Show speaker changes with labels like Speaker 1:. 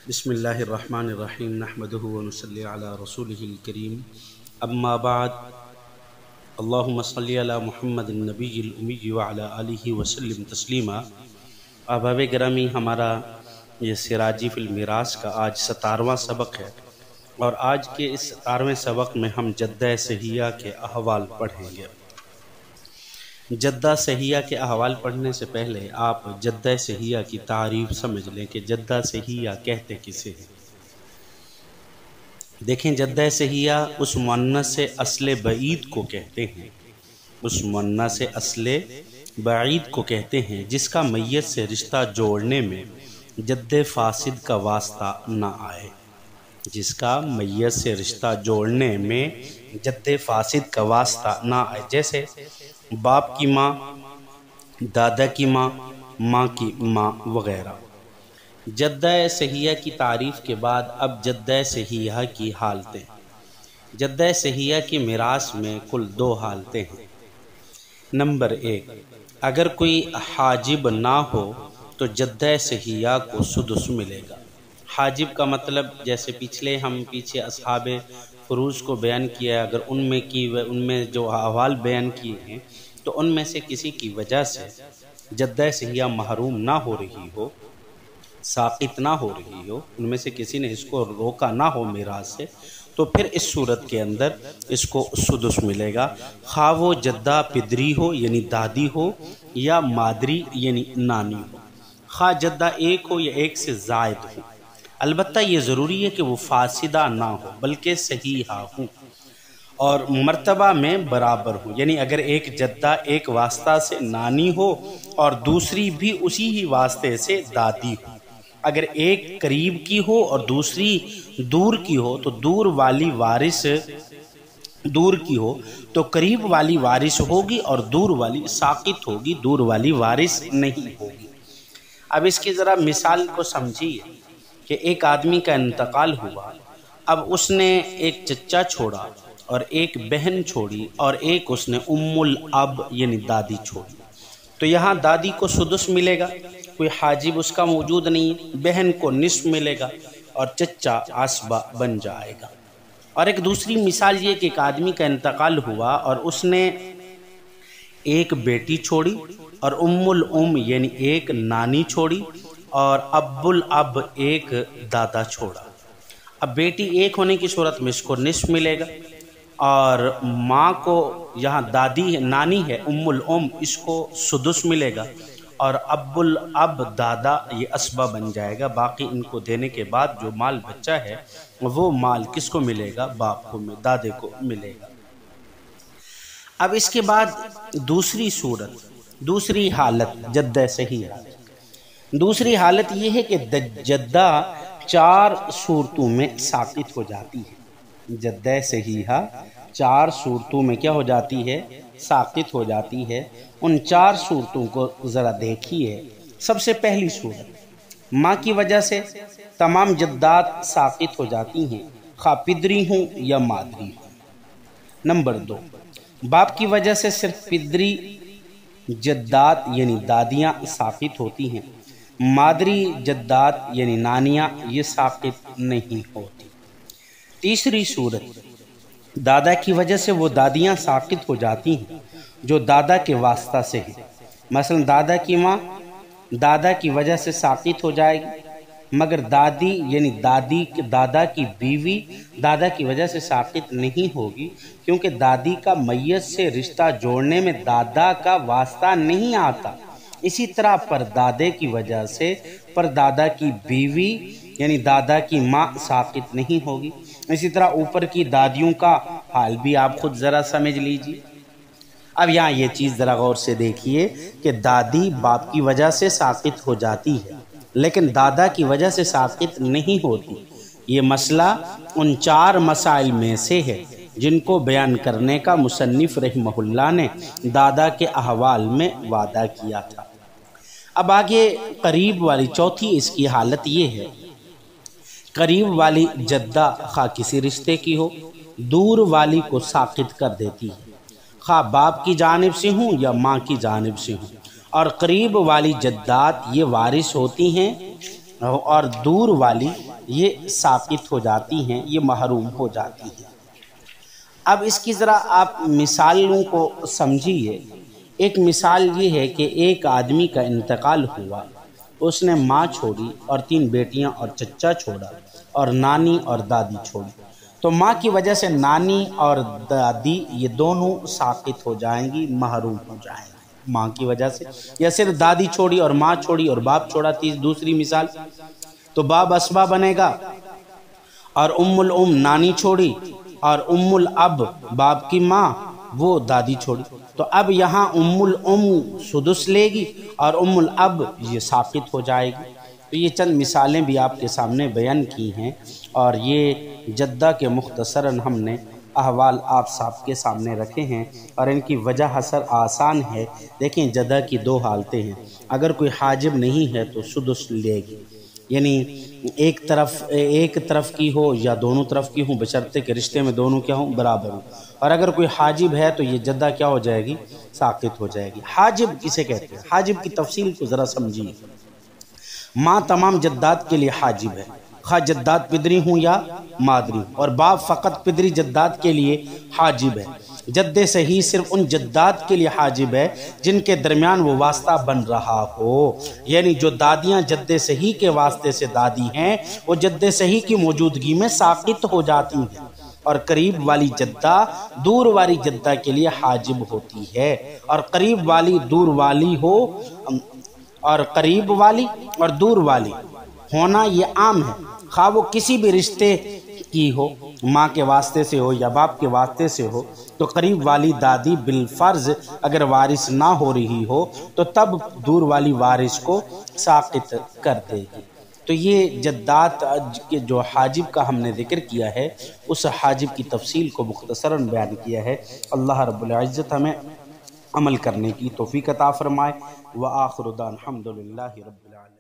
Speaker 1: بسم اللہ الرحمن الرحیم نحمدہ ونصلی علی رسولہ الکریم اما بعد اللہم صلی علی محمد النبی الامی وعلی آلہ وسلم تسلیما۔ احباب گرامی، ہمارا یہ سراجی فی المیراث کا آج 17واں سبق ہے، اور آج کے اس 17ویں سبق میں ہم جدہ صحیحہ کے احوال پڑھیں گے۔ جدہ صحیحہ کے احوال پڑھنے سے پہلے آپ جدہ صحیحہ کی تعریف سمجھ لیں کہ جدہ صحیحہ کہتے کسے ہیں۔ دیکھیں، جدہ صحیحہ اس مؤنث اصل بعید کو کہتے ہیں، اس مؤنث اصل بعید کو کہتے ہیں جس کا میت سے رشتہ جوڑنے میں جد فاسد کا واسطہ نہ آئے، جس کا میت سے رشتہ جوڑنے میں جد فاسد کا واسطہ نہ آئے، جیسے باپ کی ماں، دادا کی ماں، ماں کی ماں وغیرہ۔ جدہ صحیحہ کی تعریف کے بعد اب جدہ صحیحہ کی حالتیں۔ جدہ صحیحہ کی میراث میں کل 2 حالتیں ہیں۔ نمبر 1، اگر کوئی حاجب نہ ہو تو جدہ صحیحہ کو سدس ملے گا۔ حاجب کا مطلب، جیسے پیچھے اصحاب فروض کو بیان کیا ہے، اگر ان میں جو احوال بیان کیے ہیں تو ان میں سے کسی کی وجہ سے جدہ صحیحہ محروم نہ ہو رہی ہو، ساقط نہ ہو رہی ہو، ان میں سے کسی نے اس کو روکا نہ ہو میراث سے، تو پھر اس صورت کے اندر اس کو سدس ملے گا، خواہ وہ جدہ پدری ہو یعنی دادی ہو، یا مادری یعنی نانی ہو، خواہ جدہ ایک ہو یا ایک سے زائد ہو۔ البتہ یہ ضروری ہے کہ وہ فاسدہ نہ ہو بلکہ صحیحہ ہوں اور مرتبہ میں برابر ہوں، یعنی اگر ایک جدہ ایک واسطہ سے نانی ہو اور دوسری بھی اسی ہی واسطے سے دادی ہو، اگر ایک قریب کی ہو اور دوسری دور کی ہو تو دور والی وارث دور کی ہو تو قریب والی وارث ہوگی اور دور والی ساقط ہوگی، دور والی وارث نہیں ہوگی۔ اب اس کی ذرا مثال کو سمجھیے کہ ایک آدمی کا انتقال ہوا، اب اس نے ایک چچا چھوڑا اور ایک بہن چھوڑی اور ایک اس نے ام الاب یعنی دادی چھوڑی، تو یہاں دادی کو سدس ملے گا، کوئی حاجب اس کا موجود نہیں ہے، بہن کو نصف ملے گا اور چچا عصبہ بن جائے گا۔ اور ایک دوسری مثال یہ کہ ایک آدمی کا انتقال ہوا اور اس نے ایک بیٹی چھوڑی اور ام الام یعنی ایک نانی چھوڑی اور اب الاب ایک دادا چھوڑا۔ اب بیٹی ایک ہونے کی صورت میں اس کو نصف ملے گا، اور ماں کو یہاں دادی نانی ہے ام الام، اس کو سدس ملے گا، اور اب الاب دادا یہ عصبہ بن جائے گا۔ باقی ان کو دینے کے بعد جو مال بچہ ہے وہ مال کس کو ملے گا؟ باپ کو، دادے کو ملے گا۔ اب اس کے بعد دوسری صورت، دوسری حالت جدہ صحیحہ۔ دوسری حالت یہ ہے کہ جدہ 4 صورتوں میں ساقط ہو جاتی ہے۔ جدہ صحیحہ 4 صورتوں میں کیا ہو جاتی ہے؟ ساقط ہو جاتی ہے۔ ان 4 صورتوں کو ذرا دیکھیے۔ سب سے پہلی صورت، ماں کی وجہ سے تمام جدات ساقط ہو جاتی ہیں، خواہ پدری ہوں یا مادری ہوں۔ نمبر 2، باپ کی وجہ سے صرف پدری جدات یعنی دادیاں ساقط ہوتی ہیں، مادری جدات یعنی نانیاں یہ ساقط نہیں ہوتی۔ تیسری صورت، دادا کی وجہ سے وہ دادیاں ساقط ہو جاتی ہیں جو دادا کے واسطہ سے ہیں، مثلا دادا کی ماں دادا کی وجہ سے ساقط ہو جائے گی، مگر دادی یعنی دادا کی بیوی دادا کی وجہ سے ساقط نہیں ہوگی، کیونکہ دادی کا میت سے رشتہ جوڑنے میں دادا کا واسطہ نہیں آتا۔ اسی طرح پردادے کی وجہ سے پردادا کی بیوی یعنی دادا کی ماں ساقط نہیں ہوگی۔ اسی طرح اوپر کی دادیوں کا حال بھی آپ خود ذرا سمجھ لیجیے۔ اب یہاں یہ چیز ذرا غور سے دیکھیے کہ دادی باپ کی وجہ سے ساقط ہو جاتی ہے لیکن دادا کی وجہ سے ساقط نہیں ہوتی۔ یہ مسئلہ ان 4 مسائل میں سے ہے جن کو بیان کرنے کا مصنف رحمہ اللہ نے دادا کے احوال میں وعدہ کیا تھا۔ اب آگے قریب والی چوتھی اس کی حالت یہ ہے، قریب والی جدہ خواہ کسی رشتے کی ہو دور والی کو ساقط کر دیتی ہے، خواہ باپ کی جانب سے ہوں یا ماں کی جانب سے ہوں، اور قریب والی جدات یہ وارث ہوتی ہیں اور دور والی یہ ساقط ہو جاتی ہیں، یہ محروم ہو جاتی ہیں۔ اب اس کی ذرا آپ مثالوں کو سمجھیے۔ ایک مثال یہ ہے کہ ایک آدمی کا انتقال ہوا، اس نے ماں چھوڑی اور 3 بیٹیاں اور چچا چھوڑا اور نانی اور دادی چھوڑی۔ تو ماں کی وجہ سے نانی اور دادی یہ دونوں ساقط ہو جائیں گی، محروم ہو جائیں گی ماں کی وجہ سے۔ یا صرف دادی چھوڑی اور ماں چھوڑی اور باپ چھوڑا، دوسری مثال، تو باب اسبا بنے گا، اور ام الام نانی چھوڑی اور ام الاب باپ کی ماں وہ دادی چھوڑی، تو اب یہاں ام الام سدس لے گی اور ام الاب یہ ساقط ہو جائے گی۔ تو یہ چند مثالیں بھی آپ کے سامنے بیان کی ہیں، اور یہ جدہ کے مختصراً ہم نے احوال آپ صاحب کے سامنے رکھے ہیں، اور ان کی وجہ حسر آسان ہے۔ دیکھیں جدہ کی 2 حالتیں ہیں، اگر کوئی حاجب نہیں ہے تو سدس لے گی، یعنی ایک طرف کی ہو یا دونوں طرف کی ہوں، بشرطے کہ رشتے میں دونوں کیا ہوں، برابر ہوں۔ اور اگر کوئی حاجب ہے تو یہ جدہ کیا ہو جائے گی، ساقط ہو جائے گی۔ حاجب کسے کہتے ہیں؟ حاجب کی تفصیل کو ذرا سمجھیے۔ ماں تمام جدات کے لیے حاجب ہے، خواہ جدات پدری ہوں یا مادری ہوں، اور باپ فقط پدری جدات کے لیے حاجب ہے۔ جد صحیح صرف ان جدات کے لیے حاجب ہے جن کے درمیان وہ واسطہ بن رہا ہو، یعنی جو دادیاں جد صحیح کے واسطے سے دادی ہیں وہ جد صحیح کی موجودگی میں ساقط ہو جاتی ہیں، اور قریب والی جدہ دور والی جدہ کے لیے حاجب ہوتی ہے، اور قریب والی دور والی ہو، اور قریب والی اور دور والی ہونا یہ عام ہے، خواہ وہ کسی بھی رشتے کی ہو، ماں کے واسطے سے ہو یا باپ کے واسطے سے ہو، تو قریب والی دادی بالفرض اگر وارث نہ ہو رہی ہو تو تب دور والی وارث کو ساقط کر دے گی۔ تو یہ جدات کے جو حاجب کا ہم نے ذکر کیا ہے، اس حاجب کی تفصیل کو مختصراً بیان کیا ہے۔ اللہ رب العزت ہمیں عمل کرنے کی توفیق عطا فرمائے۔ وآخر دعوانا الحمدللہ رب العالمین۔